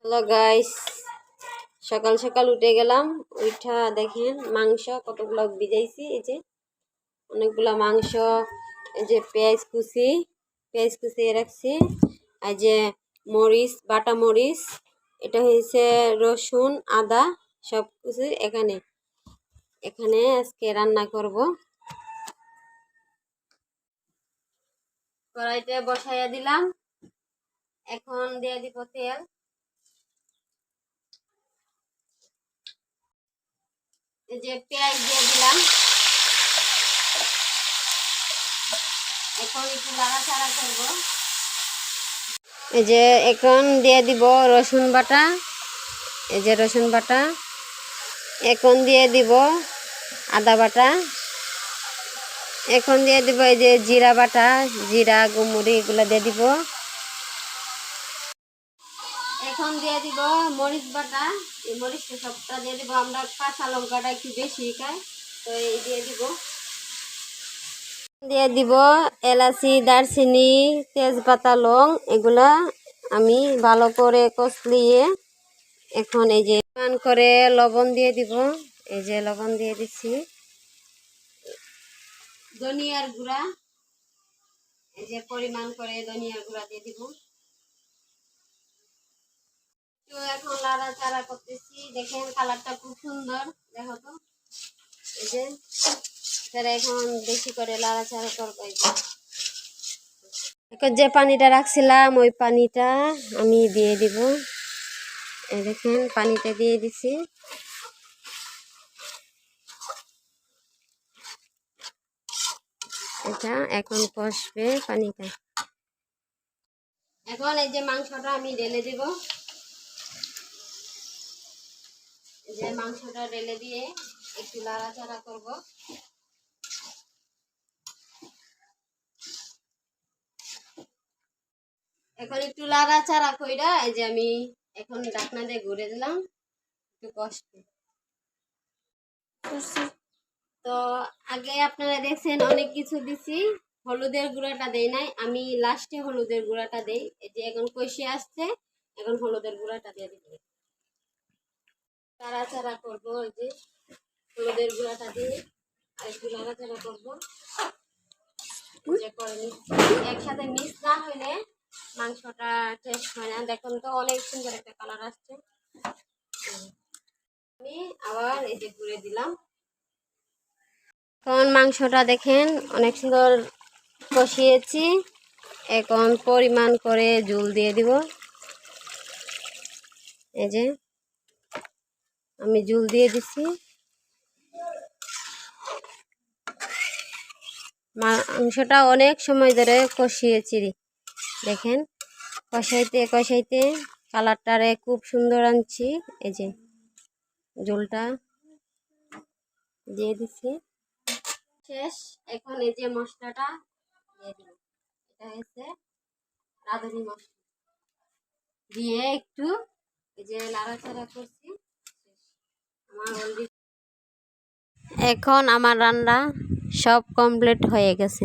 Hello guys, সকাল সকাল উঠে গেলাম। উঠা দেখেন মাংস কতগুলো ভিজাইছি। এই যে অনেকগুলা মাংস, এই যে পেঁয়াজ কুচি রাখছি। এই যে মরিচ, বাটা মরিচ, এটা হয়েছে রসুন, আদা, সব কিছু এখানে এখানে আজকে রান্না করব। কড়াইতে বসাইয়া দিলাম, এখন দিয়ে দিব তেল। এই যে পেঁয়াজ দিয়ে দিলাম, এখন একটু নাড়াচাড়া করব। এই যে এখন দিয়ে দিব রসুন বাটা, এই যে রসুন বাটা। এখন দিয়ে দিব আদা বাটা। এখন দিয়ে দিব এই যে জিরা বাটা, জিরা গুমুরি এগুলো দিয়ে দিব। এখন দিয়ে দিব মরিচ বাটা, এই মরিচটা সবটা দিয়ে দিব। আমরা কাঁচা লঙ্কাটা একটু বেশি খাই, তো এই দিয়ে দিব এলাচি, দারচিনি, তেজপাতা, লং, এগুলা আমি ভালো করে কষলিয়ে এখন এই যে পরিমাণ করে লবণ দিয়ে দিব। এই যে লবণ দিয়ে দিচ্ছি। ধনিয়ার গুঁড়া, এই যে পরিমাণ করে ধনিয়ার গুঁড়া দিয়ে দিব। তো এখন নাড়াচাড়া করতেছি। দেখেন কালারটা খুব সুন্দর, দেখো তো। এই যে এখন বেশি করে নাড়াচাড়া করবো। এখন যে পানিটা রাখছিলাম ওই পানিটা আমি দিয়ে দিব। এই দেখেন পানিটা দিয়ে দিছি। এটা এখন কষবে পানিটা। এখন এই যে মাংসটা আমি ঢেলে দেব। এই যে মাংসটা ঢেলে দিয়ে একটু নাড়াচাড়া করব। এখন একটু নাড়াচাড়া কইরা এই যে আমি এখন ঢাকনা দিয়ে ঘুরে দিলাম, একটু কষবে। তো আগে আপনারা দেখছেন অনেক কিছু দিছি, হলুদের গুঁড়াটা দেই নাই, আমি লাস্টে হলুদের গুঁড়াটা দেই। এই যে এখন কষে আসছে, এখন হলুদের গুঁড়াটা দিয়ে দিব। নাড়াচাড়া করবো, এই যে হলুদের গুঁড়াটা দিয়ে আর একটু নাড়াচাড়া করবো। একসাথে মিক্স না হইলে মাংসটা টেস্ট হয় না। দেখুন তো অনেক সুন্দর একটা কালার আসছে। আমি আবার এই যে ঘুরে দিলাম। এখন মাংসটা দেখেন অনেক সুন্দর কষিয়েছি। এখন পরিমাণ করে ঝোল দিয়ে দিব। এই যে আমি ঝোল দিয়ে দিছি। মাংসটা অনেক সময় ধরে কষিয়েছি, দেখেন কষাইতে কষাইতে কালারটারে খুব সুন্দর আনছি। এই যে ঝোলটা দিয়ে দিছি শেষ। এখন এই যে মশলাটা দিয়ে দিব। এটা হচ্ছে রাঁধুনি মশলা দিয়ে একটু এই যে নাড়াচাড়া করছি। এখন আমার রান্না সব কমপ্লিট হয়ে গেছে।